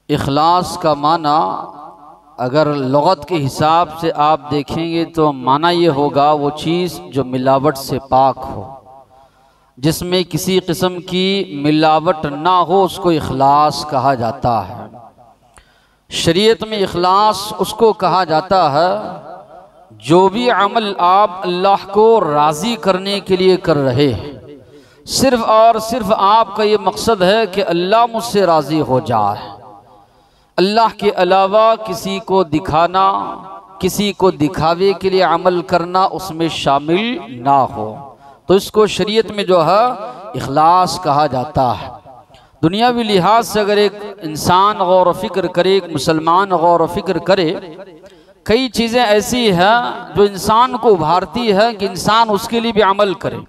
इखलास का माना अगर लगत के हिसाब से आप देखेंगे तो माना ये होगा वो चीज़ जो मिलावट से पाक हो, जिसमें किसी किस्म की मिलावट ना हो, उसको इखलास कहा जाता है। शरीयत में इखलास उसको कहा जाता है जो भी अमल आप अल्लाह को राज़ी करने के लिए कर रहे हैं, सिर्फ़ और सिर्फ आपका ये मकसद है कि अल्लाह मुझसे राज़ी हो जाए, अल्लाह के अलावा किसी को दिखाना, किसी को दिखावे के लिए अमल करना उसमें शामिल ना हो, तो इसको शरीयत में जो है इखलास कहा जाता है। दुनियावी लिहाज से अगर एक इंसान गौर फ़िक्र करे, एक मुसलमान गौर फ़िक्र करे, कई चीज़ें ऐसी हैं जो इंसान को उभारती है कि इंसान उसके लिए भी अमल करे।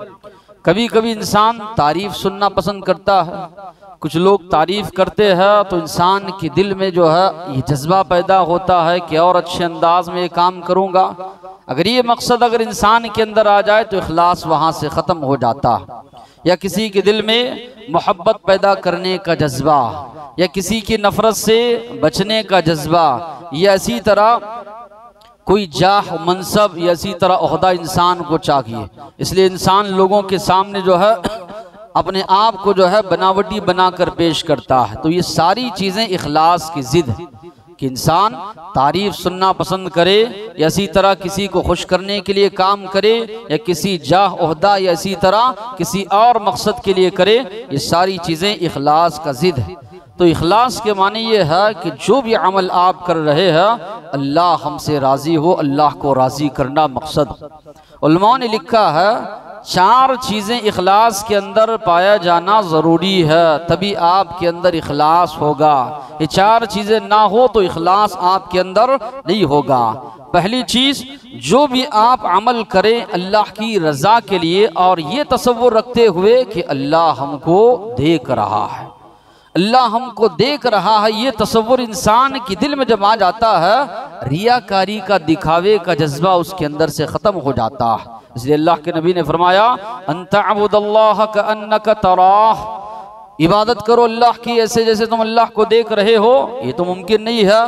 कभी कभी इंसान तारीफ़ सुनना पसंद करता है, कुछ लोग तारीफ़ करते हैं तो इंसान के दिल में जो है ये जज्बा पैदा होता है कि और अच्छे अंदाज में ये काम करूँगा। अगर ये मकसद अगर इंसान के अंदर आ जाए तो इखलास वहाँ से ख़त्म हो जाता है। या किसी के दिल में मोहब्बत पैदा करने का जज्बा, या किसी की नफ़रत से बचने का जज्बा, या इसी तरह कोई जाह मनसब या इसी तरह ओहदा इंसान को चाहिए, इसलिए इंसान लोगों के सामने जो है अपने आप को जो है बनावटी बनाकर पेश करता है। तो ये सारी चीज़ें इखलास की ज़िद है कि इंसान तारीफ़ सुनना पसंद करे, या इसी तरह किसी को खुश करने के लिए काम करे, या किसी जाह ओहदा या इसी तरह किसी और मकसद के लिए करे, ये सारी चीज़ें इखलास का ज़िद है। तो इखलास के माने ये है कि जो भी अमल आप कर रहे हैं अल्लाह हमसे राज़ी हो, अल्लाह को राज़ी करना मकसद। उलमा ने लिखा है 4 चीज़ें इखलास के अंदर पाया जाना ज़रूरी है, तभी आपके अंदर इखलास होगा। ये 4 चीज़ें ना हो तो इखलास आपके अंदर नहीं होगा। पहली चीज़, जो भी आप अमल करें अल्लाह की रज़ा के लिए और ये तसव्वुर रखते हुए कि अल्लाह हमको देख रहा है, अल्लाह हमको देख रहा है, ये तसव्वुर इंसान के दिल में जब आ जाता है रियाकारी का, दिखावे का जज्बा उसके अंदर से ख़त्म हो जाता है। इसलिए अल्लाह के नबी ने फरमाया अंतअबुदल्लाह कअन्नका तराह, इबादत करो अल्लाह की ऐसे जैसे तुम अल्लाह को देख रहे हो। ये तो मुमकिन नहीं है।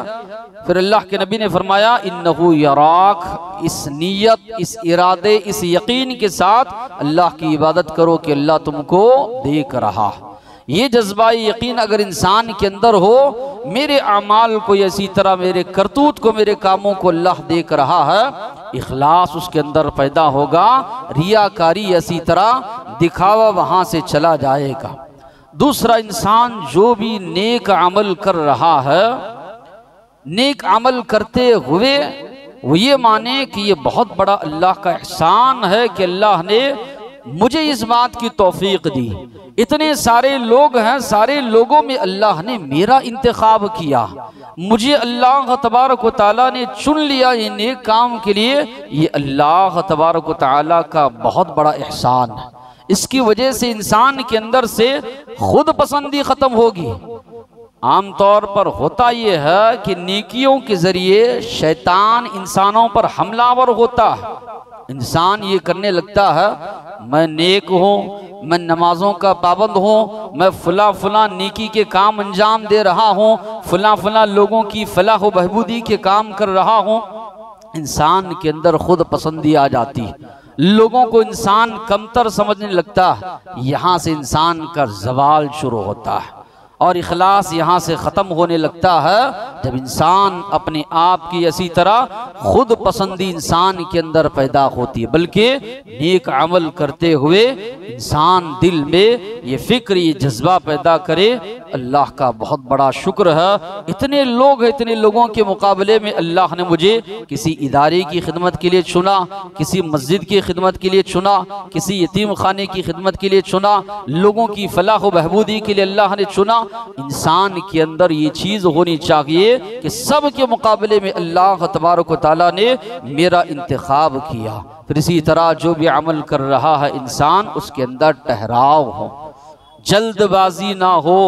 फिर अल्लाह के नबी ने फरमाया इन्नहु यराक, इस नीयत, इस इरादे, इस यकीन के साथ अल्लाह की इबादत करो कि अल्लाह तुमको देख रहा। ये जज्बा यकीन अगर इंसान के अंदर हो, मेरे अमाल को, इसी तरह मेरे करतूत को, मेरे कामों को अल्लाह देख रहा है, इखलास उसके अंदर पैदा होगा, रियाकारी इसी तरह दिखावा वहाँ से चला जाएगा। दूसरा, इंसान जो भी नेक अमल कर रहा है, नेक अमल करते हुए वो ये माने कि ये बहुत बड़ा अल्लाह का एहसान है कि अल्लाह ने मुझे इस बात की तौफीक दी। इतने सारे लोग हैं, सारे लोगों में अल्लाह ने मेरा इंतखाब किया, मुझे अल्लाह तबारक व तआला ने चुन लिया ये नेक काम के लिए। ये अल्लाह तबारक व तआला का बहुत बड़ा एहसान है। इसकी वजह से इंसान के अंदर से खुद पसंदी ख़त्म होगी। आम तौर पर होता यह है कि नेकियों के ज़रिए शैतान इंसानों पर हमलावर होता है। इंसान ये करने लगता है मैं नेक हूँ, मैं नमाज़ों का पाबंद हूँ, मैं फला नेकी के काम अंजाम दे रहा हूँ, फला लोगों की फलाह व बहबूदी के काम कर रहा हूँ। इंसान के अंदर खुद पसंदी आ जाती है, लोगों को इंसान कमतर समझने लगता है। यहाँ से इंसान का ज़वाल शुरू होता है और इखलास यहाँ से ख़त्म होने लगता है जब इंसान अपने आप की इसी तरह खुद पसंदी इंसान के अंदर पैदा होती है। बल्कि नेक अमल करते हुए इंसान दिल में ये फ़िक्र, ये जज्बा पैदा करे अल्लाह का बहुत बड़ा शुक्र है, इतने लोग हैं, इतने लोगों के मुकाबले में अल्लाह ने मुझे किसी इदारे की खिदमत के लिए चुना, किसी मस्जिद की खिदमत के लिए चुना, किसी यतीम खाने की खिदमत के लिए चुना, लोगों की फलाह व बहबूदी के लिए अल्लाह ने चुना। इंसान के अंदर ये चीज़ होनी चाहिए कि सब के मुकाबले में अल्लाह तबारक व तआला ने मेरा इंतखाब किया। फिर इसी तरह जो भी अमल कर रहा है इंसान, उसके अंदर ठहराव हो, जल्दबाजी ना हो,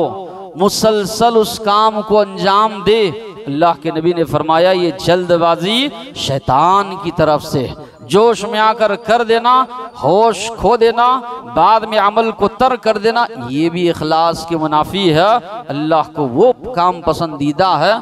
मुसलसल उस काम को अंजाम दे। अल्लाह के नबी ने फरमाया ये जल्दबाजी शैतान की तरफ से, जोश में आकर कर देना, होश खो देना, बाद में अमल को तर्क कर देना, ये भी इखलास के मुनाफी है। अल्लाह को वो काम पसंदीदा है,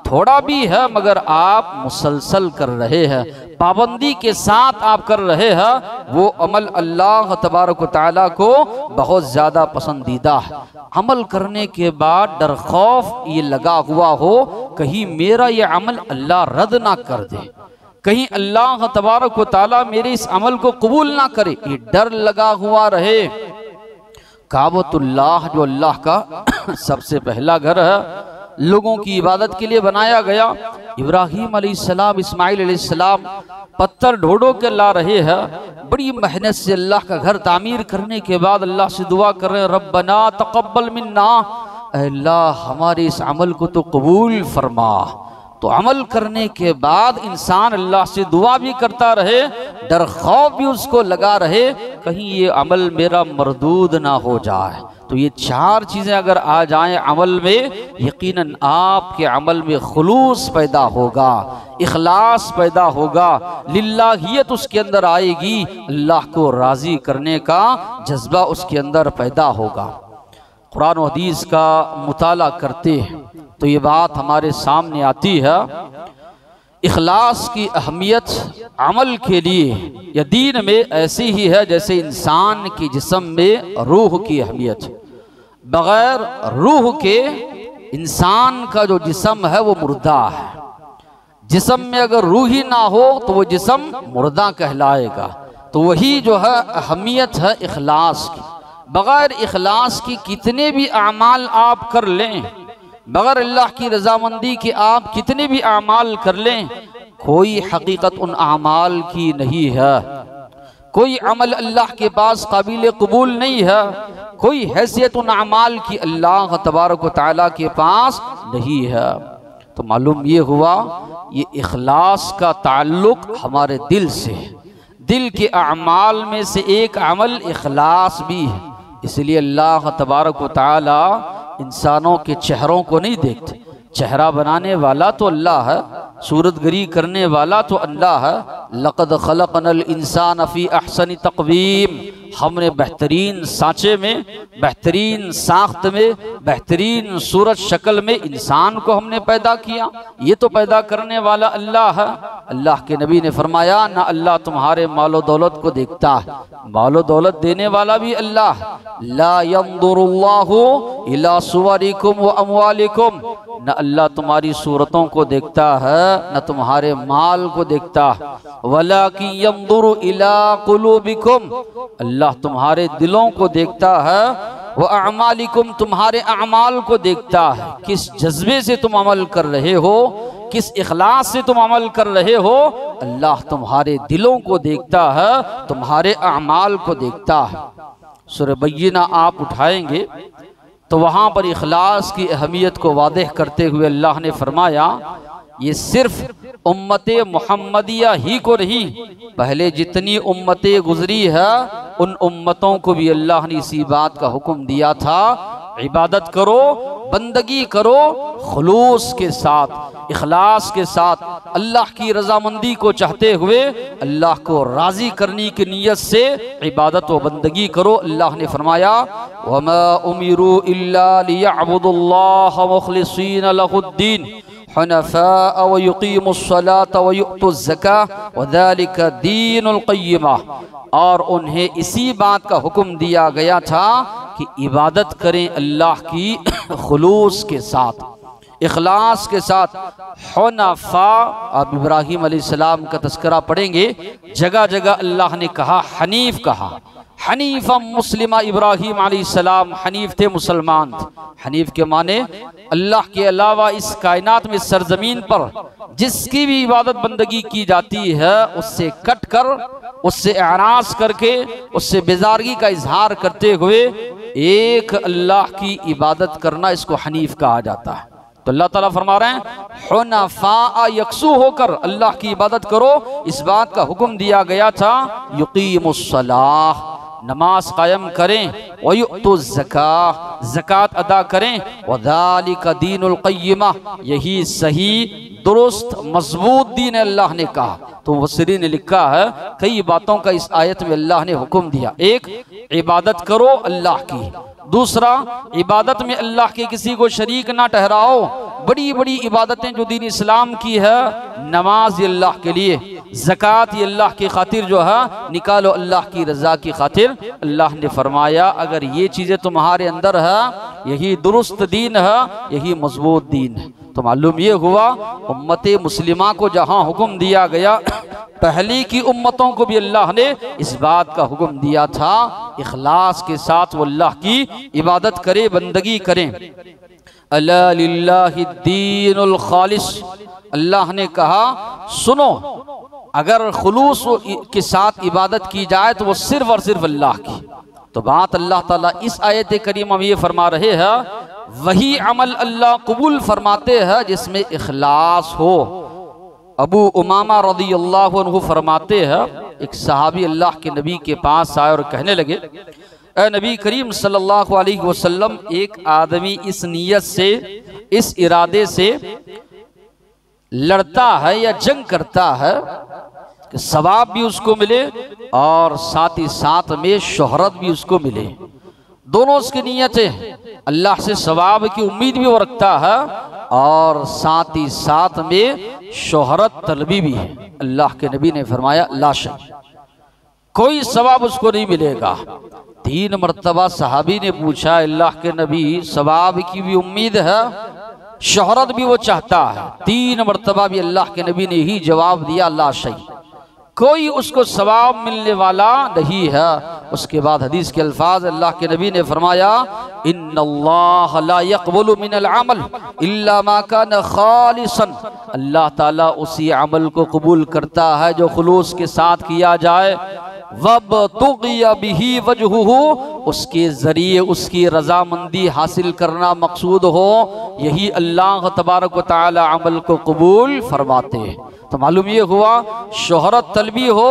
थोड़ा भी है मगर आप मुसलसल कर रहे हैं, पाबंदी के साथ आप कर रहे हैं, वो अमल अल्लाह तबारक व तआला को बहुत ज़्यादा पसंदीदा है। अमल करने के बाद डर खौफ ये लगा हुआ हो, कहीं मेरा ये अमल अल्लाह रद्द ना कर दे, कहीं अल्लाह तबारक व तआला मेरे इस अमल को कबूल ना करे, ये डर लगा हुआ रहे। काबतुल्लाह जो अल्लाह का सबसे पहला घर है, लोगों की इबादत के लिए बनाया गया। इब्राहीम अलैहिस्सलाम, इस्माइल अलैहिस्सलाम पत्थर ढोड़ो के ला रहे हैं, बड़ी मेहनत से अल्लाह का घर तामीर करने के बाद अल्लाह से दुआ कर रहे हैं, रब्बना तक़ब्बल मिन्ना, अल्लाह हमारे इस अमल को तो कबूल फरमा। तो अमल करने के बाद इंसान अल्लाह से दुआ भी करता रहे, डर खौफ भी उसको लगा रहे, कहीं ये अमल मेरा मरदूद ना हो जाए। तो ये चार चीज़ें अगर आ जाएं अमल में, यकीनन आपके अमल में खुलूस पैदा होगा, इखलास पैदा होगा, लिल्लाहियत उसके अंदर आएगी, अल्लाह को राज़ी करने का जज्बा उसके अंदर पैदा होगा। कुरान और हदीस का मुताला करते हैं तो ये बात हमारे सामने आती है, इखलास की अहमियत अमल के लिए या दीन में ऐसी ही है जैसे इंसान के जिस्म में रूह की अहमियत। बगैर रूह के इंसान का जो जिस्म है वो मुर्दा है। जिस्म में अगर रूह ही ना हो तो वो जिस्म मुर्दा कहलाएगा। तो वही जो है अहमियत है इखलास की। बगैर इखलास की कितने भी अमाल आप कर लें, बगैर अल्लाह की रजामंदी के आप कितने भी अमाल कर लें, कोई हकीकत उन अमाल की नहीं है। कोई अमल अल्लाह के पास काबिल कबूल नहीं है, कोई हैसियत उन अमाल की अल्लाह तबारक व तआला के पास नहीं है। तो मालूम ये हुआ, ये इखलास का ताल्लुक हमारे दिल से है। दिल के अमाल में से एक अमल इखलास भी है। इसलिए अल्लाह तबारक व तआला इंसानों के चेहरों को नहीं देखते। चेहरा बनाने वाला तो अल्लाह है, सूरतगरी करने वाला तो अल्लाह है। लक़द खलक़नल इंसान फ़ी अहसनि तक़वीम, हमने बेहतरीन सांचे में, बेहतरीन साख्त में, बेहतरीन सूरत शक्ल में इंसान को हमने पैदा किया। ये तो पैदा करने वाला अल्लाह है। अल्लाह के नबी ने फरमाया, ना अल्लाह तुम्हारे मालो दौलत को देखता है, मालो दौलत देने वाला भी अल्लाह। ला यंदुरुल्लाहु इला सुवरिकुम व अमवालिकुम, न अल्लाह तुम्हारी सूरतों को देखता है, न तुम्हारे माल को देखता है। वलाकिन यंदुरु इला कुलूबिकुम, अल्लाह तुम्हारे दिलों को देखता है। व अमालिकुम, तुम्हारे अमाल को देखता है। किस जज्बे से तुम अमल कर रहे हो, किस इखलास से तुम अमल कर रहे हो, अल्लाह तुम्हारे दिलों को देखता है, तुम्हारे अमाल को देखता है। सूरह बय्यिना आप उठाएंगे तो वहाँ पर इखलास की अहमियत को वादह करते हुए अल्लाह ने फरमाया, ये सिर्फ उम्मत मुहम्मदिया ही को नहीं, पहले जितनी उम्मतें गुजरी है उन उम्मतों को भी अल्लाह ने इसी बात का हुक्म दिया था, इबादत करो, बंदगी करो, खुलूस के साथ, इखलास के साथ, अल्लाह की रजामंदी को चाहते हुए, अल्लाह को राज़ी करने की नीयत से इबादत व बंदगी करो। अल्लाह ने फरमाया, वमा उमिरू इल्ला लियअबुदुल्लाह मुखलिसीन लहुद्दीन हुनफा व युकीमुस्सलात व युअतुज़्ज़कात व ज़ालिका दीनुल क़य्यिमा, और उन्हें इसी बात का हुक्म दिया गया था कि इबादत करें अल्लाह की खुलूस के साथ, इखलास के साथ। हुनफा, आप इब्राहीम अलैहिस्सलाम का तस्करा पढ़ेंगे, जगह जगह अल्लाह ने कहा हनीफ, कहा हनीफा मुस्लिमा। इब्राहीम अलैहिस्सलाम हनीफ थे, मुसलमान थे। हनीफ के माने अल्लाह के अलावा इस कायनात में, सरजमीन पर जिसकी भी इबादत बंदगी की जाती है उससे कट कर, उससे एराज करके, उससे बेजारगी का इजहार करते हुए एक अल्लाह की इबादत करना, इसको हनीफ कहा जाता है। तो अल्लाह ताला फरमा रहे हैं, हुनफा यकसू होकर अल्लाह की इबादत करो। इस बात का हुक्म दिया गया था, युकीमुस्सलाह, नमाज कायम करें, वयुतु ज़कात, ज़कात अदा करें, वज़ालिका दीनुल क़य्यिमा, यही सही दुरुस्त मजबूत दीन अल्लाह ने कहा। तो मुफस्सिरीन ने लिखा है कई बातों का इस आयत में अल्लाह ने हुक्म दिया। एक, इबादत करो अल्लाह की। दूसरा, इबादत में अल्लाह के किसी को शरीक ना ठहराओ। बड़ी बड़ी इबादतें जो दीन इस्लाम की है, नमाज ये अल्लाह के लिए, ज़कात ये अल्लाह की खातिर जो है निकालो, अल्लाह की रज़ा की खातिर। अल्लाह ने फरमाया अगर ये चीज़ें तुम्हारे अंदर है, यही दुरुस्त दीन है, यही मजबूत दीन है। तो मालूम ये हुआ उम्मत मुस्लिमा को जहाँ हुक्म दिया गया, पहली की उम्मतों को भी अल्लाह ने इस बात का हुक्म दिया था इखलास के साथ वो अल्लाह की इबादत करे, बंदगी करें। अला लिल्लाहि दीनुल खालिस, अल्लाह ने कहा सुनो, अगर खुलूस के साथ इबादत की जाए तो वो सिर्फ और सिर्फ अल्लाह की। तो बात अल्लाह ताला इस आयत करीमा में ये फरमा रहे हैं, वही अमल अल्लाह कबूल फरमाते हैं जिसमें इखलास हो। अबू उमामा रज़ियल्लाहु अन्हु फरमाते हैं एक सहाबी अल्लाह के नबी के पास आए और कहने लगे, ए नबी करीम सल्लल्लाहु अलैहि वसल्लम, एक आदमी इस नियत से, इस इरादे से लड़ता है या जंग करता है कि सवाब भी उसको मिले और साथ ही साथ में शोहरत भी उसको मिले। दोनों उसकी नीयतें, अल्लाह से सवाब की उम्मीद भी वो रखता है और साथ ही साथ में शोहरत तलबी भी है। अल्लाह के नबी ने फरमाया ला शक, कोई सवाब उसको नहीं मिलेगा। 3 मरतबा सहाबी ने पूछा, अल्लाह के नबी सवाब की भी उम्मीद है, शोहरत भी वो चाहता है। 3 मरतबा भी अल्लाह के नबी ने ही जवाब दिया ला शक, कोई उसको सवाब मिलने वाला नहीं है। उसके बाद हदीस के अल्फाज अल्लाह के नबी ने फरमाया, इन्नल्लाह ला यक़बलु मिनल अमल इल्ला मा कान खालिसन, अल्लाह ताला उसी अमल को कबूल करता है जो खुलूस के साथ किया जाए। वब्तुगिया बिही वजहुहु, उसके जरिए उसकी रजामंदी हासिल करना मकसूद हो, यही अल्लाह तबारक व तआला अमल को कबूल फरमाते हैं। तो मालूम ये हुआ शोहरत तलबी हो,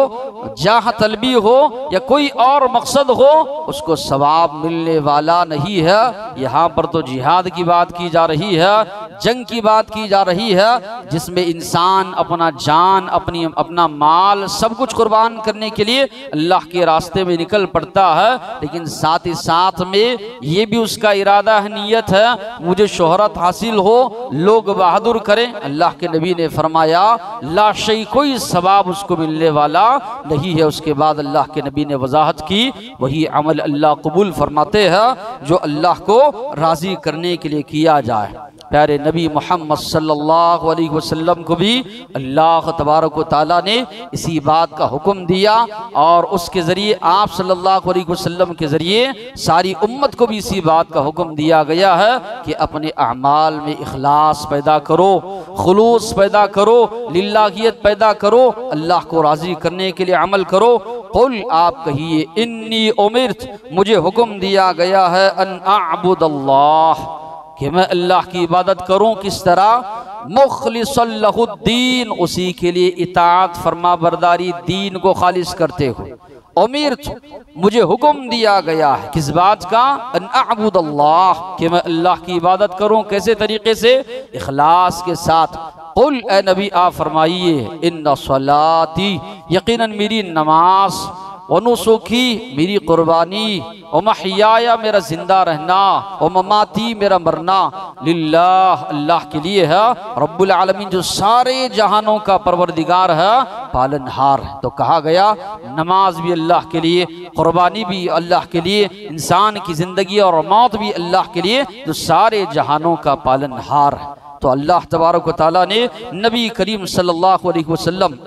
जाह तलबी हो या कोई और मकसद हो, उसको सवाब मिलने वाला नहीं है। यहाँ पर तो जिहाद की बात की जा रही है, जंग की बात की जा रही है, जिसमें इंसान अपना जान, अपना माल सब कुछ कुर्बान करने के लिए अल्लाह के रास्ते में निकल पड़ता है। लेकिन साथ ही साथ में ये भी उसका इरादा है, नीयत है, मुझे शोहरत हासिल हो, लोग बहादुर करें। अल्लाह के नबी ने फरमाया ला शै, कोई सवाब उसको मिलने वाला नहीं है। उसके बाद अल्लाह के नबी ने वजाहत की, वही अमल अल्लाह कबूल फरमाते हैं जो अल्लाह को राजी करने के लिए किया जाए। प्यारे नबी मोहम्मद सल्लल्लाहु अलैहि वसल्लम को भी अल्लाह तबारक व तआला ने इसी बात का हुक्म दिया और उसके ज़रिए आप सल्लल्लाहु अलैहि वसल्लम के ज़रिए सारी उम्मत को भी इसी बात का हुक्म दिया गया है कि अपने अमाल में इखलास पैदा करो, खुलूस पैदा करो, लिल्लाहियत पैदा करो, अल्लाह को राज़ी करने के लिए अमल करो। कुल, आप कहिए, इन्नी उमिरत, मुझे हुक्म दिया गया है, अन अअबुदल्लाह, कि मैं अल्लाह की इबादत करूं। किस तरह? मुखलिसन लहुद्दीन, उसी के लिए इताअत फरमा बरदारी, दीन को खालिस करते हो। उमिरत, मुझे हुक्म दिया गया है, किस बात का? अन अअबुदल्लाह, कि मैं अल्लाह की इबादत करूं। कैसे तरीके से? इखलास के साथ। कुल, ए नबी आप फरमाइए, इन्ना सलाती, यकीनन मेरी नमाज, व नुसुकी, मेरी कुर्बानी, व महयाया, मेरा जिंदा रहना, व ममाती, मेरा मरना, लिल्लाह, अल्लाह के लिए है, रब्बुल आलमीन, जो सारे जहानों का परवरदिगार है, पालनहार है। तो कहा गया नमाज भी अल्लाह के लिए, कुर्बानी भी अल्लाह के लिए, इंसान की ज़िंदगी और मौत भी अल्लाह के लिए, जो सारे जहानों का पालनहार है। तो अल्लाह तबारक व तआला ने नबी करीम सल्लल्लाहु अलैहि वसल्लम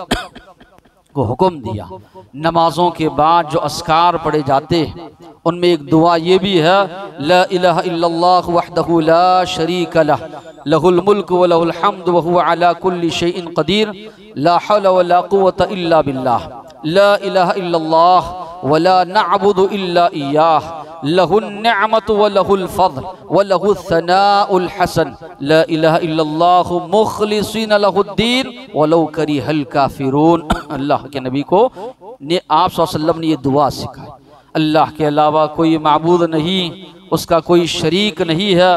को हुक्म दिया, नमाजों के बाद जो अस्कार पढ़े जाते हैं उनमें एक दुआ ये भी है, ला इलाहा इल्लल्लाह वहदहु ला शरीक लह, लहुल मुल्क व लहुल हम्द व हुवा अला कुल्ली शैइन क़दीर, ला हौला व ला कुव्वता इल्ला बिल्लाह, ला इलाहा इल्लल्लाह व ला नअबुदु इल्ला इय्याह, लहुन निअमतु व लहुल फज़्ल व लहुस सनाउल हसन, ला इलाहा इल्लल्लाह मुखलिसीन लहुद्दीन वलौ करिहल काफिरून। अल्लाह के नबी को ने आप सल्लल्लाहु अलैहि वसल्लम ने ये दुआ सिखाई। अल्लाह के अलावा कोई माबूद नहीं, उसका कोई शरीक नहीं है।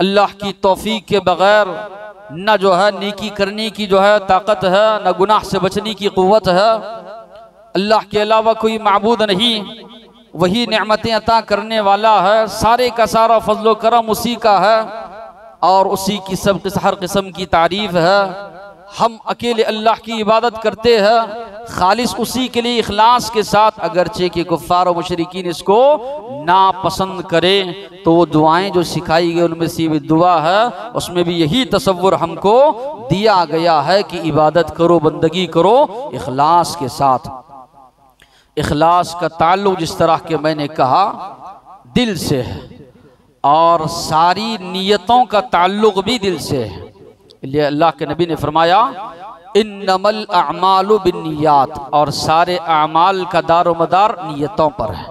अल्लाह की तौफीक के बगैर न जो है नेकी करने की जो है ताकत है, न गुनाह से बचने की क़ुव्वत है। अल्लाह के अलावा कोई माबूद नहीं, वही नेमतें अता करने वाला है। सारे का सारा फजलो करम उसी का है और उसी की सब हर किस्म की तारीफ़ है। हम अकेले अल्लाह की इबादत करते हैं, खालिस उसी के लिए इखलास के साथ। अगरचे कि कुफ़ार और मुशरिकीन इसको नापसंद करें, तो वो दुआएं जो सिखाई गई उनमें से भी दुआ है, उसमें भी यही तसव्वुर हमको दिया गया है कि इबादत करो, बंदगी करो इखलास के साथ। इखलास का ताल्लुक जिस तरह के मैंने कहा दिल से है, और सारी नियतों का ताल्लुक भी दिल से है। इसलिए अल्लाह के नबी ने फरमाया इन्नमल अमालु बिन्नियात, और सारे अमाल का दारोमदार नियतों पर है।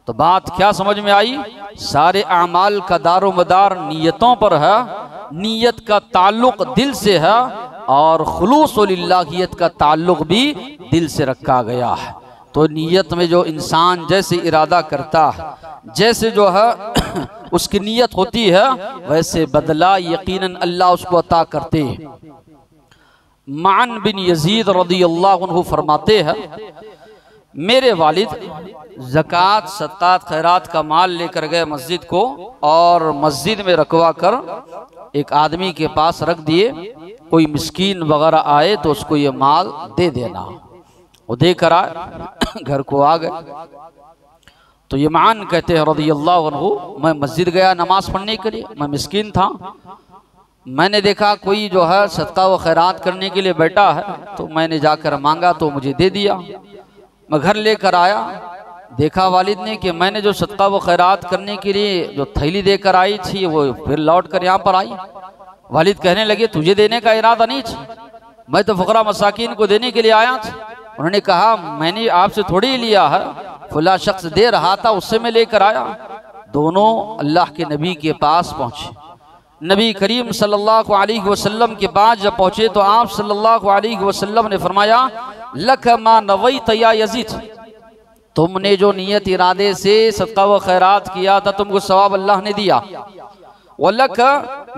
तो बात क्या समझ में आई? सारे अमाल का दारोमदार नियतों पर है, नियत का ताल्लुक दिल से है, और खुलूस लिल्लाहियत का ताल्लुक भी दिल से रखा गया है। तो नियत में जो इंसान जैसे इरादा करता है, जैसे जो है उसकी नियत होती है, वैसे बदला यकीनन अल्लाह उसको अता करते हैं। मान बिन यजीद रज़ियल्लाहु अन्हु फरमाते हैं, मेरे वालिद ज़कात सदक़ात खैरात का माल लेकर गए मस्जिद को, और मस्जिद में रखवा कर एक आदमी के पास रख दिए। कोई मिस्कीन वगैरह आए तो उसको ये माल दे देना। वो देकर आए, घर को आ गए तो ये मान कहते हैं रज़ियल्लाहु अन्हु, मैं मस्जिद गया नमाज पढ़ने के लिए, मैं मिस्कीन था, मैंने देखा कोई जो है सदका व खैरात करने के लिए बैठा है, तो मैंने जाकर मांगा तो मुझे दे दिया। मैं घर लेकर आया, देखा वालिद ने कि मैंने जो सदका व खैरात करने के लिए जो थैली देकर आई थी वो फिर लौट कर यहाँ पर आई। वालिद कहने लगे तुझे देने का इरादा नहीं था, मैं तो फकरा मसाकिन को देने के लिए आया था। उन्होंने कहा मैंने आपसे थोड़ी ही लिया है, फुला शख्स दे रहा था उससे मैं लेकर आया। दोनों अल्लाह के नबी के पास पहुँचे। नबी करीम सल्लल्लाहु अलैहि वसल्लम के पास जब पहुँचे तो आप सल्लल्लाहु अलैहि वसल्लम ने फरमाया लक मा नवैत या यजीद, तुमने जो नियत इरादे से सदका व खैरात किया था तुमको सवाब अल्लाह ने दिया। वलक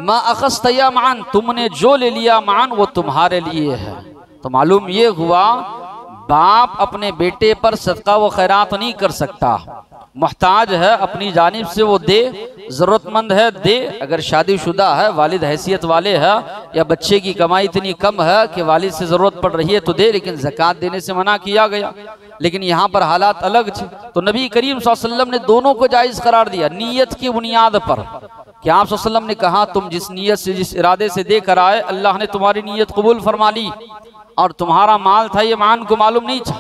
मा अखस्त या मान, तुमने जो ले लिया मान वो तुम्हारे लिए है। तो मालूम ये हुआ बाप अपने बेटे पर सदका व खैरात नहीं कर सकता, मोहताज है अपनी जानिब से वो दे, ज़रूरतमंद है दे। अगर शादीशुदा है, वालिद हैसियत वाले है, या बच्चे की कमाई इतनी कम है कि वालिद से ज़रूरत पड़ रही है तो दे, लेकिन ज़कात देने से मना किया गया। लेकिन यहाँ पर हालात अलग थे, तो नबी करीम सल्लल्लाहु अलैहि वसल्लम ने दोनों को जायज़ करार दिया नीयत की बुनियाद पर। कि आप सल्लल्लाहु अलैहि वसल्लम ने कहा तुम जिस नीयत से जिस इरादे से देकर आए अल्लाह ने तुम्हारी नीयत कबूल फरमा ली, और तुम्हारा माल था ये मान को मालूम नहीं था,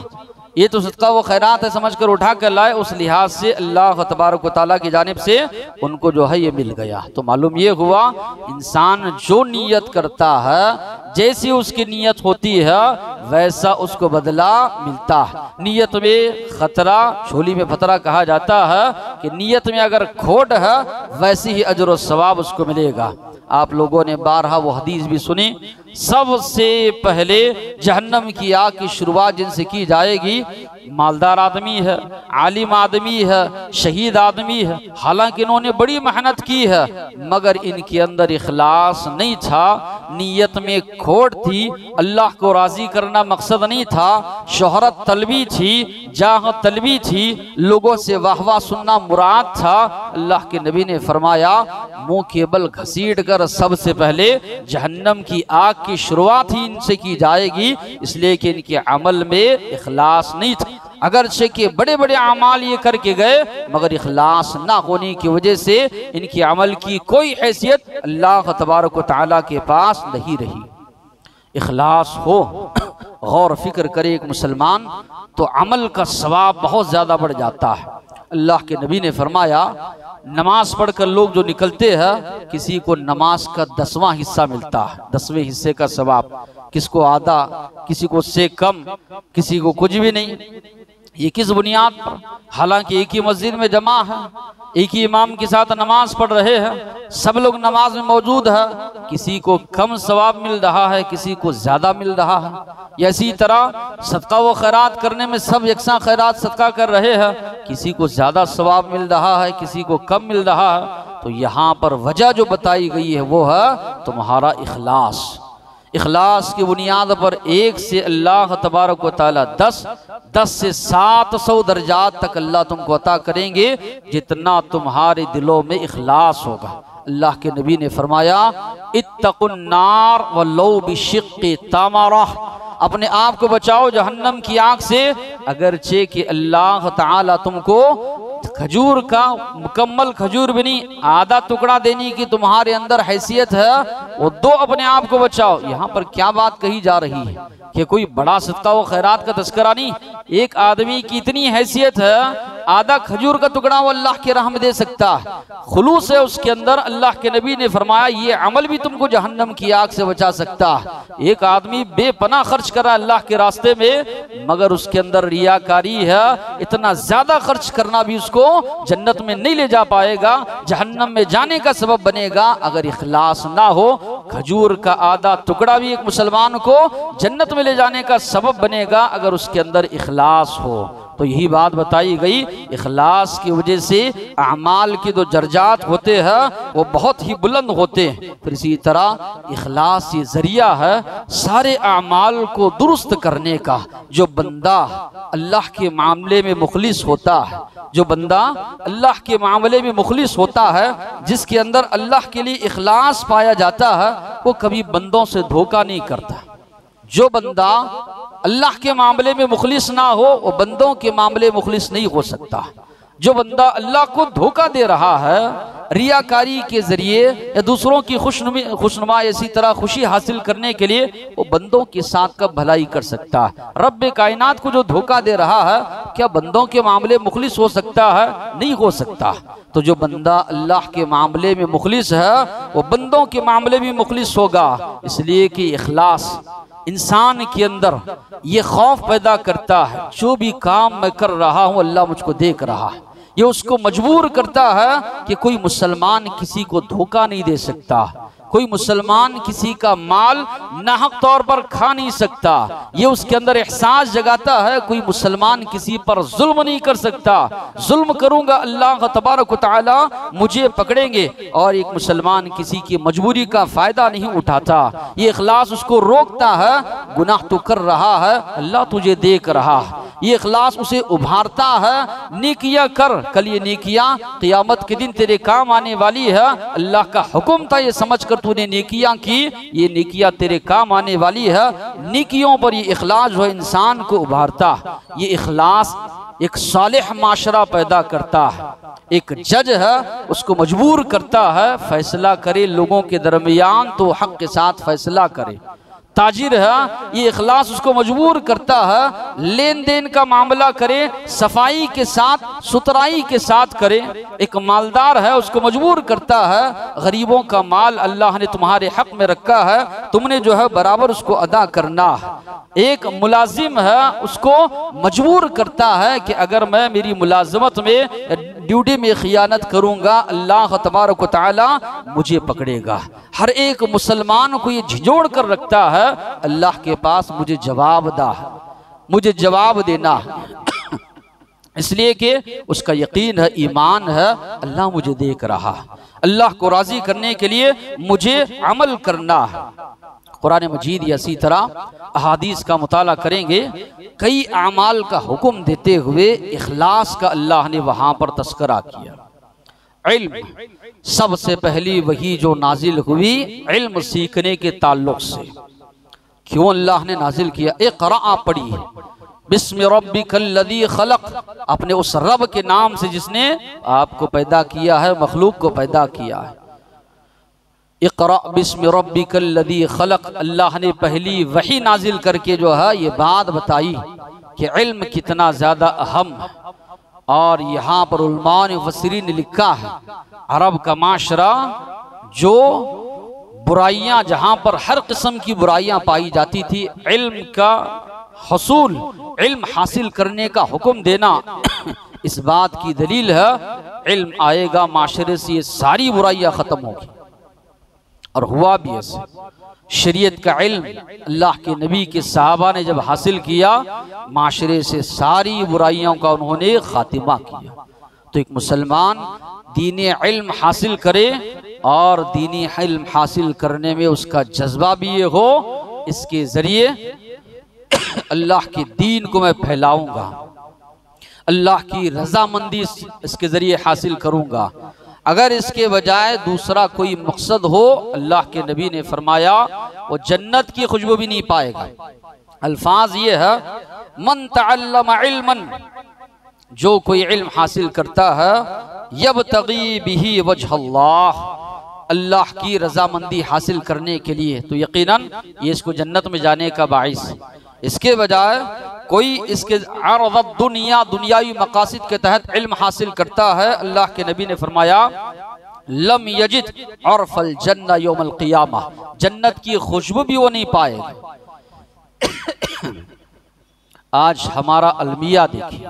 ये तो सदका वो खैरात है समझ कर उठा कर लाए, उस लिहाज से अल्लाह तबारक व तआला की जानिब से उनको जो है ये मिल गया। तो मालूम ये हुआ इंसान जो नीयत करता है, जैसी उसकी नीयत होती है वैसा उसको बदला मिलता है। नीयत में खतरा, झोली में फतरा कहा जाता है कि नीयत में अगर खोट है वैसी ही अजर व सवाब उसको मिलेगा। आप लोगों ने बारहा वो हदीस भी सुनी, सबसे पहले जहन्नम की आग की शुरुआत जिनसे की जाएगी मालदार आदमी है, आलिम आदमी है, शहीद आदमी है। हालांकि इन्होंने बड़ी मेहनत की है मगर इनके अंदर इखलास नहीं था, नीयत में खोट थी, अल्लाह को राजी करना मकसद नहीं था, शोहरत तलबी थी, जाह तलबी थी, लोगों से वाह वाह सुनना मुराद था। अल्लाह के नबी ने फरमाया मुंह के बल घसीट कर सबसे पहले जहन्नम की आग की शुरुआत ही इनसे की जाएगी, इसलिए कि इनके अमल में इखलास नहीं था। अगर से कि बड़े बड़े अमाल ये करके गए मगर इखलास ना होने की वजह से इनके अमल की कोई हैसियत अल्लाह तबारक व तआला के पास नहीं रही। इखलास हो, गौर फिक्र करे एक मुसलमान तो अमल का सवाब बहुत ज़्यादा बढ़ जाता है। अल्लाह के नबी ने फरमाया नमाज पढ़कर लोग जो निकलते हैं किसी को नमाज का 10वां हिस्सा मिलता है, 10वें हिस्से का सवाब, किसको आधा, किसी को उससे कम, किसी को कुछ भी नहीं। ये किस बुनियाद पर? हालांकि एक ही मस्जिद में जमा है, एक ही इमाम के साथ नमाज पढ़ रहे हैं, सब लोग नमाज में मौजूद है, किसी को कम सवाब मिल रहा है, किसी को ज़्यादा मिल रहा है। इसी तरह सदका व खैरात करने में सब यकसा खैरात सदका कर रहे हैं, किसी को ज़्यादा सवाब मिल रहा है, किसी को कम मिल रहा है। तो यहाँ पर वजह जो बताई गई है वो है तुम्हारा इखलास। इखलास की बुनियाद पर एक से अल्लाह तबारक व तआला 10 से 700 दर्जात तक अल्लाह तुमको अता करेंगे, जितना तुम्हारे दिलों में इखलास होगा। अल्लाह के नबी ने फरमाया, इत्तकुन नार वलो बिशिक्कि तमरा, अपने आप को बचाओ जहन्नम की आग से, अगरचे कि अल्लाह ताला तुमको खजूर का मुकम्मल खजूर भी नहीं, आधा टुकड़ा देने की तुम्हारे अंदर हैसियत है, वो दो अपने आप को बचाओ। यहाँ पर क्या बात कही जा रही है कि कोई बड़ा सदका व खैरात का तस्करा नहीं, एक आदमी की इतनी हैसियत है, आधा खजूर का टुकड़ा वो अल्लाह के राह में दे सकता है, खुलूस है उसके अंदर। अल्लाह के नबी ने फरमाया ये अमल भी तुमको जहन्नम की आग से बचा सकता है। एक आदमी बेपनाह खर्च कर रहा है अल्लाह के रास्ते में, मगर उसके अंदर रियाकारी है, इतना ज्यादा खर्च करना भी उसको जन्नत में नहीं ले जा पाएगा, जहन्नम में जाने का सबब बनेगा। अगर इखलास ना हो, खजूर का आधा टुकड़ा भी एक मुसलमान को जन्नत में ले जाने का सबब बनेगा, अगर उसके अंदर इखलास हो। तो यही बात बताई गई, इखलास की वजह से अमाल के जो दर्जात होते हैं वो बहुत ही बुलंद होते हैं। फिर इसी तरह इखलास ये जरिया है सारे अमाल को दुरुस्त करने का। जो बंदा अल्लाह के मामले में मुखलिस होता है, जो बंदा अल्लाह के मामले में मुखलिस होता है, जिसके अंदर अल्लाह के लिए इखलास पाया जाता है, वो कभी बंदों से धोखा नहीं करता। जो बंदा अल्लाह के मामले में मुखलिस ना हो, वो बंदों के मामले मुखलिस नहीं हो सकता। जो बंदा अल्लाह को धोखा दे रहा है रियाकारी के जरिए या दूसरों की खुशनुमा इसी तरह खुशी हासिल करने के लिए, वो बंदों के साथ कब भलाई कर सकता है। रब्बे कायनात को जो धोखा दे रहा है, क्या बंदों के मामले मुखलिस हो सकता है? नहीं हो सकता। तो जो बंदा अल्लाह के मामले में मुखलिस है, वो बंदों के मामले में मुखलिस होगा। इसलिए कि इखलास इंसान के अंदर ये खौफ पैदा करता है, जो भी काम मैं कर रहा हूँ अल्लाह मुझको देख रहा है। ये उसको मजबूर करता है कि कोई मुसलमान किसी को धोखा नहीं दे सकता, कोई मुसलमान किसी का माल नाहक तौर पर खा नहीं सकता। ये उसके अंदर एहसास जगाता है कोई मुसलमान किसी पर जुल्म नहीं कर सकता, जुल्म करूंगा अल्लाह तबारक व तआला मुझे पकड़ेंगे। और एक मुसलमान किसी की मजबूरी का फायदा नहीं उठाता, ये इखलास उसको रोकता है, गुनाह तो कर रहा है, अल्लाह तुझे देख रहा है। ये इखलास उसे उभारता है, नेकियां कर, कल ये नेकियां क़यामत के दिन तेरे काम आने वाली है। अल्लाह का हुक्म था, ये समझ कर तूने नेकियां की, ये नेकियां तेरे काम आने वाली है। नेकियों पर ये इखलास जो है इंसान को उभारता। ये इखलास एक सालिह माशरा पैदा करता है। एक जज है, उसको मजबूर करता है फैसला करे लोगों के दरमियान तो हक के साथ फैसला करे। ताजिर है, ये इखलास उसको मजबूर करता है लेन देन का मामला करे, सफाई के साथ सुथराई के साथ करे। एक मालदार है, उसको मजबूर करता है गरीबों का माल अल्लाह ने तुम्हारे हक में रखा है, तुमने जो है बराबर उसको अदा करना है। एक मुलाजिम है, उसको मजबूर करता है कि अगर मैं मेरी मुलाजमत में ड्यूटी में खियानत करूंगा अल्लाह तबारक व तआला मुझे पकड़ेगा। हर एक मुसलमान को ये झिझोड़ कर रखता है अल्लाह के पास मुझे जवाब दा, मुझे जवाब देना। इसलिए कि उसका यकीन है, ईमान है, अल्लाह मुझे देख रहा, अल्लाह को राजी करने के लिए मुझे अमल करना है। कुरान मजीद या इसी तरह अहादीस का मुताला करेंगे, कई अमाल का हुक्म देते हुए इखलास का अल्लाह ने वहां पर तस्करा किया। इल्म सबसे पहली वही जो नाजिल हुई इल्म सीखने के ताल्लुक से। क्यों अल्लाह ने नाजिल किया? इक़रा पढ़ी, बिस्मि रब्बिकल्लज़ी खलक़, अपने उस रब के नाम से जिसने आपको पैदा किया है, मखलूक को पैदा किया है। इक़रा बिस्मि रब्बिकल्लज़ी खलक़, अल्लाह ने पहली वही नाजिल करके जो है ये बात बताई कि इल्म कितना ज़्यादा अहम है। और यहाँ पर उलमा ने मुफस्सिरीन ने लिखा है, अरब का माशरा जो बुराइयाँ, जहाँ पर हर किस्म की बुराइयाँ पाई जाती थी, इल्म का हसूल, इल्म हासिल करने का हुक्म देना इस बात की दलील है इल्म आएगा माशरे से ये सारी बुराइयां ख़त्म होगी। और हुआ भी ऐसे। शरीयत का इल्म अल्लाह के नबी के सहाबा ने जब हासिल किया, माशरे से सारी बुराइयों का उन्होंने खातिमा किया। तो एक मुसलमान दीन इल्म हासिल करे और दीन इल्म हासिल करने में उसका जज्बा भी ये हो, इसके ज़रिए अल्लाह के दीन को मैं फैलाऊंगा, अल्लाह की रजामंदी इसके ज़रिए हासिल करूंगा। अगर इसके बजाय दूसरा कोई मकसद हो, अल्लाह के नबी ने फरमाया वो जन्नत की खुशबू भी नहीं पाएगा। अल्फाज ये है, मन तअल्लम इल्मन, जो कोई इल्म हासिल करता है, यबतगी बिही वजहल्लाह, अल्लाह की रजामंदी हासिल करने के लिए, तो यकीनन ये इसको जन्नत में जाने का बाइस। इसके बजाय कोई इसके अरज़त दुनिया, दुनियावी मकासिद के तहत इल्म हासिल करता है, अल्लाह के नबी ने फरमाया लम यजिद उर्फल जन्ना यौमल क़ियामा, जन्नत की खुशबू भी वो नहीं पाएगा। आज हमारा अलमिया देखिए,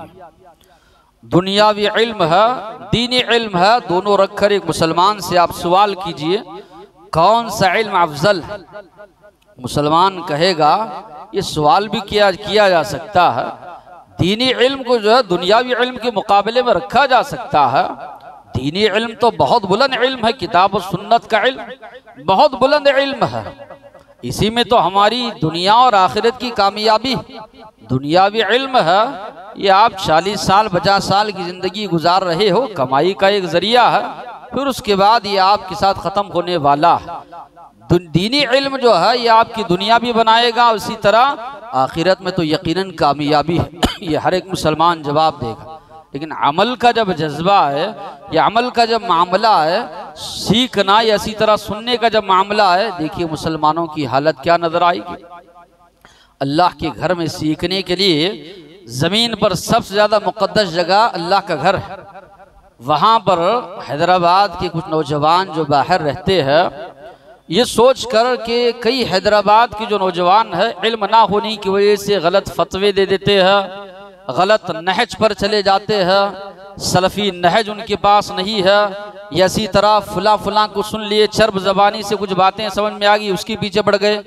दुनियावी इल्म है, दीनी इल्म है, दोनों रखकर एक मुसलमान से आप सवाल कीजिए कौन सा इल्म अफजल है। मुसलमान कहेगा, ये सवाल भी किया जा सकता है, दीनी इल्म को जो है दुनियावी इल्म के मुकाबले में रखा जा सकता है। दीनी इल्म तो बहुत बुलंद इल्म है, किताब और सुन्नत का इल्म बहुत बुलंद इल्म है, इसी में तो हमारी दुनिया और आखिरत की कामयाबी। दुनियावी इल्म है, ये आप 40 साल 50 साल की ज़िंदगी गुजार रहे हो, कमाई का एक ज़रिया है, फिर उसके बाद ये आपके साथ ख़त्म होने वाला है। दीनी इल्म जो है ये आपकी दुनिया भी बनाएगा, उसी तरह आखिरत में तो यकीनन कामयाबी है। ये हर एक मुसलमान जवाब देगा। लेकिन अमल का जब जज्बा है या अमल का जब मामला है, सीखना या इसी तरह सुनने का जब मामला है, देखिए मुसलमानों की हालत क्या नजर आएगी। अल्लाह के घर में सीखने के लिए ज़मीन पर सबसे ज़्यादा मुक़द्दस जगह अल्लाह का घर है। वहाँ पर हैदराबाद के कुछ नौजवान जो बाहर रहते हैं, ये सोच कर कि कई हैदराबाद के जो नौजवान है इल्म ना होने की वजह से गलत फतवे दे देते हैं, गलत नहज पर चले जाते हैं, सलफ़ी नहज उनके पास नहीं है, या इसी तरह फुला को सुन लिए, चर्ब ज़बानी से कुछ बातें समझ में आ गई, उसके पीछे पड़ गए।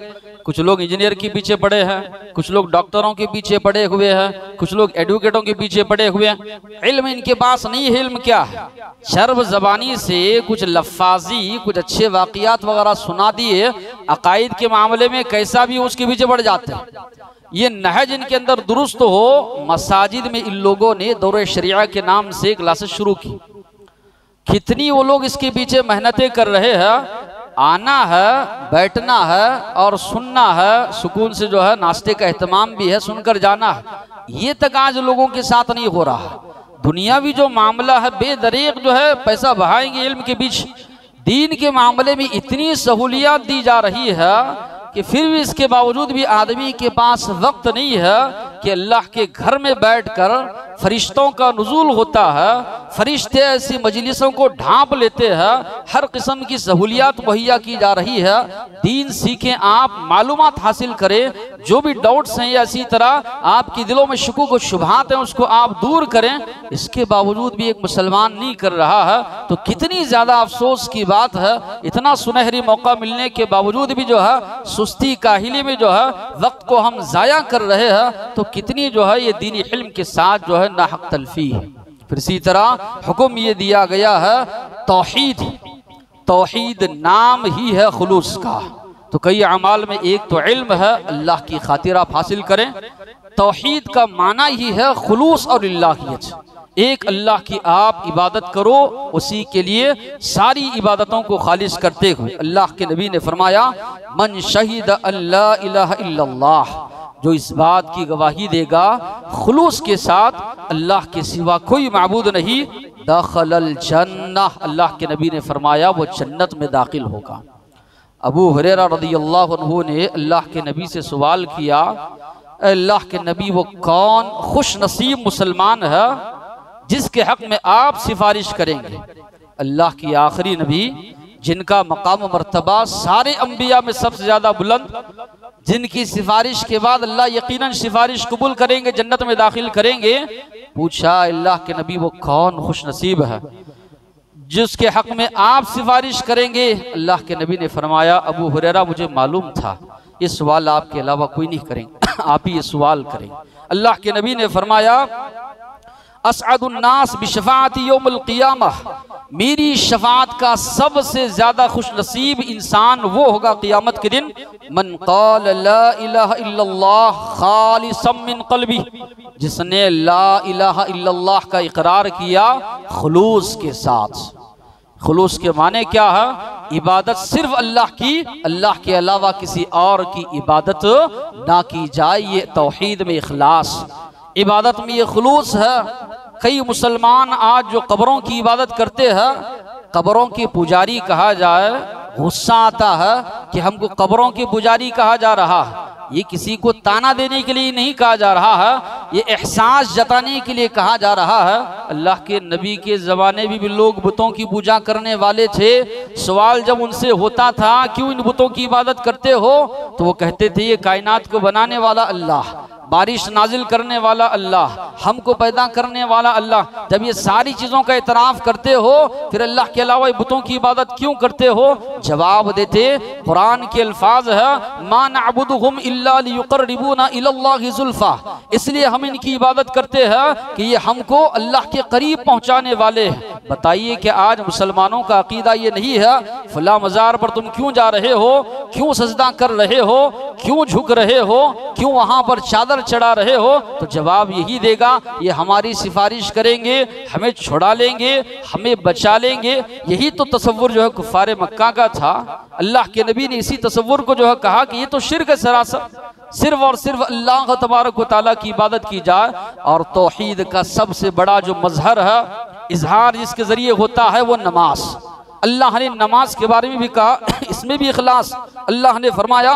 कुछ लोग इंजीनियर के पीछे पड़े हैं, कुछ लोग डॉक्टरों के पीछे पड़े हुए हैं, कुछ लोग एडवोकेटों के पीछे पड़े हुए हैं। इल्म इनके पास नहीं है। इल्म क्या है? चर्ब ज़बानी से कुछ लफ्फ़ाज़ी, कुछ अच्छे वाक़ियात वगैरह सुना दिए, अकायद के मामले में कैसा भी उसके पीछे पड़ जाते हैं। ये नहज इनके अंदर दुरुस्त हो, मसाजिद में इन लोगों ने दौरे शरिया के नाम से क्लासेस शुरू की। कितनी वो लोग इसके पीछे मेहनतें कर रहे हैं। आना है, बैठना है और सुनना है, सुकून से जो है नाश्ते का एहतमाम भी है, सुनकर जाना है, ये तक आज लोगों के साथ नहीं हो रहा। दुनियावी जो मामला है, बेदरीग जो है पैसा बहाएंगे इल्म के बीच। दीन के मामले में इतनी सहूलियात दी जा रही है कि फिर भी इसके बावजूद भी आदमी के पास वक्त नहीं है कि अल्लाह के घर में बैठकर फरिश्तों का नुज़ूल होता है, फरिश्ते ऐसी मजलिसों को ढांप लेते हैं, हर किस्म की सहूलियात मुहैया की जा रही है। दीन सीखें आप, मालूमात हासिल करें, जो भी डाउट्स हैं या इसी तरह आपके दिलों में शुकूक व शुबहात हैं उसको आप दूर करें। इसके बावजूद भी एक मुसलमान नहीं कर रहा है, तो कितनी ज़्यादा अफसोस की बात है। इतना सुनहरी मौका मिलने के बावजूद भी जो है सुस्ती काहिली में जो है वक्त को हम ज़ाया कर रहे हैं, तो कितनी जो है ये दीनी इल्म के साथ जो है नाहक तलफी है। फिर इसी तरह हुक्म ये दिया गया है तौहीद। तौहीद नाम ही है खुलूस का। तो कई अमाल में एक तो इल्म है, अल्लाह की खातिर आप हासिल करें। तौहीद का माना ही है खुलूस और इल्लाहियत। एक अल्लाह की आप इबादत करो, उसी के लिए सारी इबादतों को खालिस करते हुए। अल्लाह के नबी ने फरमाया मन शहीद अल्ला इलाहा इल्लल्लाह, जो इस बात की गवाही देगा खुलूस के साथ अल्लाह के सिवा कोई माबूद नहीं, दखलल जन्नह, अल्लाह के नबी ने फरमाया वो जन्नत में दाखिल होगा। अबू हुरैरा रज़ियल्लाहु अन्हु ने अल्लाह के नबी से सवाल किया, अल्लाह के नबी वो कौन खुश नसीब मुसलमान है जिसके हक में आप सिफारिश करेंगे? अल्लाह की आखिरी नबी जिनका मकाम मर्तबा सारे अंबिया में सबसे ज्यादा बुलंद, जिनकी सिफारिश के बाद अल्लाह यकीनन सिफारिश कबूल करेंगे, जन्नत में दाखिल करेंगे। पूछा अल्लाह के नबी वो कौन खुश नसीब है जिसके हक में आप सिफारिश करेंगे। अल्लाह के नबी ने फरमाया, अबू हुरैरा मुझे मालूम था ये सवाल आपके अलावा कोई नहीं करेंगे, आप ही ये सवाल करेंगे। अल्लाह के नबी ने फरमाया, असअदुन्नास बिशफाअती यौमुल क़ियामह, मेरी शफाअत का सबसे ज्यादा खुश नसीब इंसान वो होगा क़ियामत के दिन, मन क़ाल ला इलाहा इल्लल्लाह खालिसन मिन क़ल्बी, जिसने ला इलाहा इल्लल्लाह का इकरार किया खुलूस के साथ। खुलूस के माने क्या है? इबादत सिर्फ अल्लाह की, अल्लाह के अलावा किसी और की इबादत ना की जाए। ये तौहीद में इखलास, इबादत में ये खुलूस है। कई मुसलमान आज जो कब्रों की इबादत करते हैं, कब्रों के पुजारी कहा जाए, गुस्सा आता है कि हमको कब्रों के पुजारी कहा जा रहा है। ये किसी को ताना देने के लिए नहीं कहा जा रहा है, ये एहसास जताने के लिए कहा जा रहा है। अल्लाह के नबी के ज़माने में भी लोग बुतों की पूजा करने वाले थे। सवाल जब उनसे होता था क्यों इन बुतों की इबादत करते हो, तो वो कहते थे ये कायनात को बनाने वाला अल्लाह, बारिश नाजिल करने वाला अल्लाह, हमको पैदा करने वाला अल्लाह। जब ये सारी चीज़ों का इतराफ़ करते हो, फिर अल्लाह के अलावा बुतों की इबादत क्यों करते हो? जवाब देते, कुरान के अल्फाज है, मा नअबुदुहुम इल्ला लियुक़र्रिबूना इलल्लाहि ज़ुल्फ़ा, इसलिए हम इनकी इबादत करते हैं कि ये हमको अल्लाह के करीब पहुँचाने वाले हैं। बताइए कि आज मुसलमानों का अकीदा ये नहीं है, फला मज़ार पर तुम क्यों जा रहे हो, क्यों सजदा कर रहे हो, क्यों झुक रहे हो, क्यों वहाँ पर चादर चढ़ा रहे हो? तो जवाब यही देगा, ये हमारी सिफारिश करेंगे, हमें छुड़ा लेंगे, हमें बचा लेंगे। यही तो तसव्वुर जो है कुफ़ारे मक्का का था। अल्लाह के नबी ने इसी तसव्वुर को जो है कहा कि ये तो शिर्क है सरासर, सिर्फ और सिर्फ अल्लाह तबारक व तआला की इबादत की जाए। और तौहीद का सबसे बड़ा जो मजहर है, इजहार जिसके जरिए होता है, वो नमाज। अल्लाह ने नमाज के बारे में भी कहा, इसमें भी इखलास। अल्लाह ने फरमाया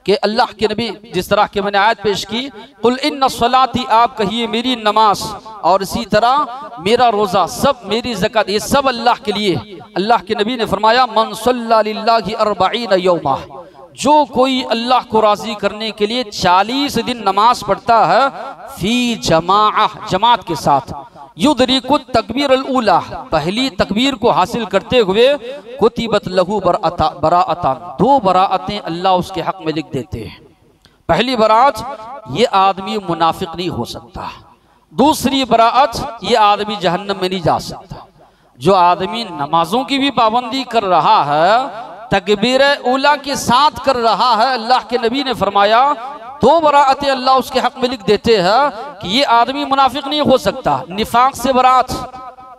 कि अल्लाह के नबी जिस तरह के मैंने आयत पेश की, कुल इन्ना सलाती, आप कहिए मेरी नमाज और इसी तरह मेरा रोज़ा, सब मेरी ज़कात, ये सब अल्लाह के लिए। अल्लाह के नबी ने फरमाया, मन सल्ला लिल्लाहि अर्बईन यौमा, जो कोई अल्लाह को राज़ी करने के लिए 40 दिन नमाज पढ़ता है, फी जमाअह, जमात के साथ, युदरिकु तकबीर अल-ऊला, पहली तकबीर को हासिल करते हुए, कुतिबत लहू बराअतान, 2 बराअतें अल्लाह उसके हक में लिख देते हैं। पहली बराअत, ये आदमी मुनाफिक नहीं हो सकता। दूसरी बराअत, ये आदमी जहन्नम में नहीं जा सकता। जो आदमी नमाजों की भी पाबंदी कर रहा है, तकबीर ऊला के साथ कर रहा है, अल्लाह के नबी ने फरमाया 2 बराअतें अल्लाह उसके हक में लिख देते हैं कि ये आदमी मुनाफिक नहीं हो सकता। निफाक से बरात,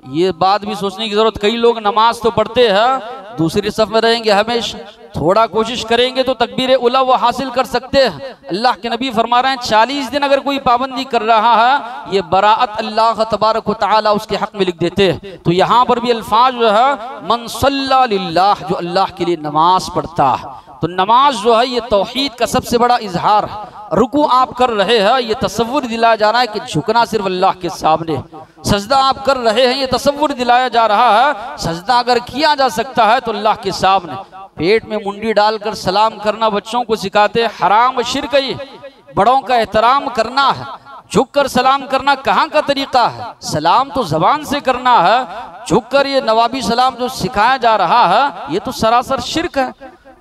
ये बात भी सोचने की जरूरत, कई लोग नमाज तो पढ़ते हैं, दूसरी सफ में रहेंगे हमेशा, थोड़ा कोशिश करेंगे तो तकबीर उला वो हासिल कर सकते हैं। अल्लाह के नबी फरमा रहे हैं 40 दिन अगर कोई पाबंदी कर रहा है, ये बराअत अल्लाह तबारक व तआला उसके हक में लिख देते हैं। तो यहाँ पर भी अल्फाज जो है, मन सल्ला लिल्लाह, जो अल्लाह के लिए नमाज पढ़ता है। तो नमाज जो है ये तौहीद का सबसे बड़ा इजहार है। रुकू आप कर रहे हैं, ये तसव्वुर दिलाया जा रहा है कि झुकना सिर्फ अल्लाह के सामने। सजदा आप कर रहे हैं, ये तसव्वुर दिलाया जा रहा है सजदा अगर किया जा सकता है तो अल्लाह के सामने। पेट में मुंडी डालकर सलाम करना बच्चों को सिखाते हैं, हराम शिर्क है। बड़ों का एहतराम करना है, झुक कर सलाम करना कहाँ का तरीका है? सलाम तो जबान से करना है, झुक कर ये नवाबी सलाम जो सिखाया जा रहा है, ये तो सरासर शिर्क है।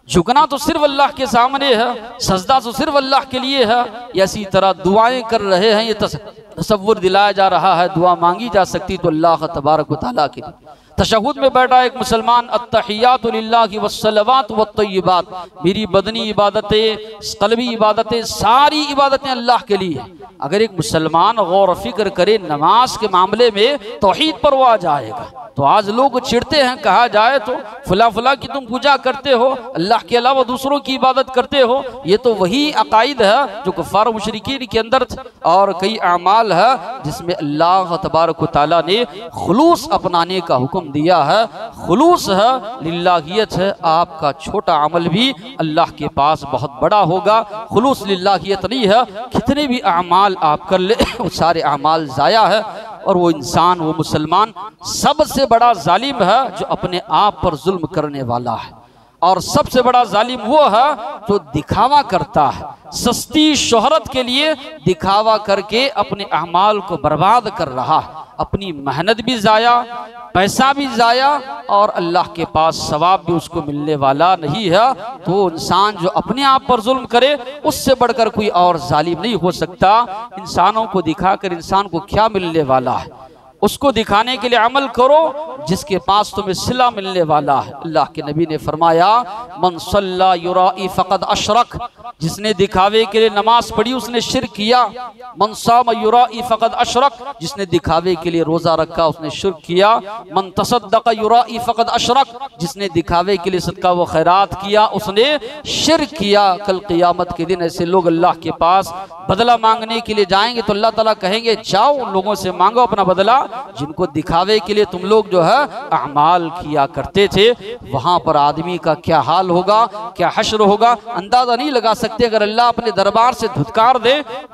झुकना तो सिर्फ अल्लाह के सामने है, सजदा तो सिर्फ अल्लाह के लिए है। इसी तरह दुआएं कर रहे हैं, ये तसव्वुर दिलाया जा रहा है दुआ मांगी जा सकती तो अल्लाह तबारक व तआला के लिए। तशहुद में बैठा एक मुसलमान, अत्तहियातु लिल्लाहि वस्सलवातु वत्तय्यिबात, मेरी बदनी इबादतें, क़ल्बी इबादतें, सारी इबादतें अल्लाह के लिए। अगर एक मुसलमान गौर फिक्र करे नमाज के मामले में, तौहीद पर वो आ जाएगा। तो आज लोग चिढ़ते हैं, कहा जाए तो फला फला की तुम पूजा करते हो, अल्लाह के अलावा दूसरों की इबादत करते हो। ये तो वही अकायद है जो कुफ़ार मुशरिकीन के अंदर थे। और कई अमाल है जिसमें अल्लाह तबारक व तआला ने खुलूस अपनाने का हुक्म दिया है। खुलूस है, लिल्लाहियत है। आपका छोटा अमल भी अल्लाह के पास बहुत बड़ा होगा। खुलूस लिल्लाहियत नहीं है, कितने भी अमाल आप कर ले वो सारे अमाल ज़ाया है। और वो इंसान, वो मुसलमान सबसे बड़ा जालिम है जो अपने आप पर जुल्म करने वाला है। और सबसे बड़ा जालिम वो है जो दिखावा करता है, सस्ती शोहरत के लिए दिखावा करके अपने अमाल को बर्बाद कर रहा है। अपनी मेहनत भी ज़ाया, पैसा भी ज़ाया और अल्लाह के पास सवाब भी उसको मिलने वाला नहीं है। तो इंसान जो अपने आप पर जुल्म करे उससे बढ़कर कोई और जालिम नहीं हो सकता। इंसानों को दिखाकर इंसान को क्या मिलने वाला है, उसको दिखाने के लिए अमल करो जिसके पास तुम्हें सिला मिलने वाला है। अल्लाह के नबी ने फरमाया, मन सल्ला युराई फ़क़द अशरक, जिसने दिखावे के लिए नमाज पढ़ी उसने शिर्क किया। मन साम युराई फ़क़द अशरक, जिसने दिखावे के लिए रोजा रखा उसने शिर्क किया। मन तसद्दक़ युराई फ़क़द अशरक, जिसने दिखावे के लिए सदका व खैरात किया उसने शिर्क किया। कल क़यामत के दिन ऐसे लोग अल्लाह के पास बदला मांगने के लिए जाएंगे तो अल्लाह ताला कहेंगे जाओ उन लोगों से मांगो अपना बदला जिनको दिखावे के लिए तुम लोग जो है अमाल किया करते थे। वहां पर आदमी का क्या हाल होगा, क्या हश्र होगा, अंदाजा नहीं लगा सकते। अगर अल्लाह अपने दरबार से धुतकार दे,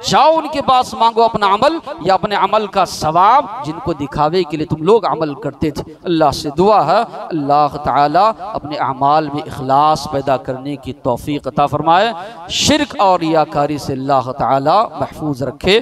जाओ उनके पास मांगो अपना अमल या अपने अमल का सवाब जिनको दिखावे के लिए तुम लोग अमल करते थे। अल्लाह से दुआ है अल्लाह ताला अपने अमाल में इखलास पैदा करने की तौफीक अता फरमाए। शिर्क और रियाकारी से अल्लाह ताला महफूज रखे।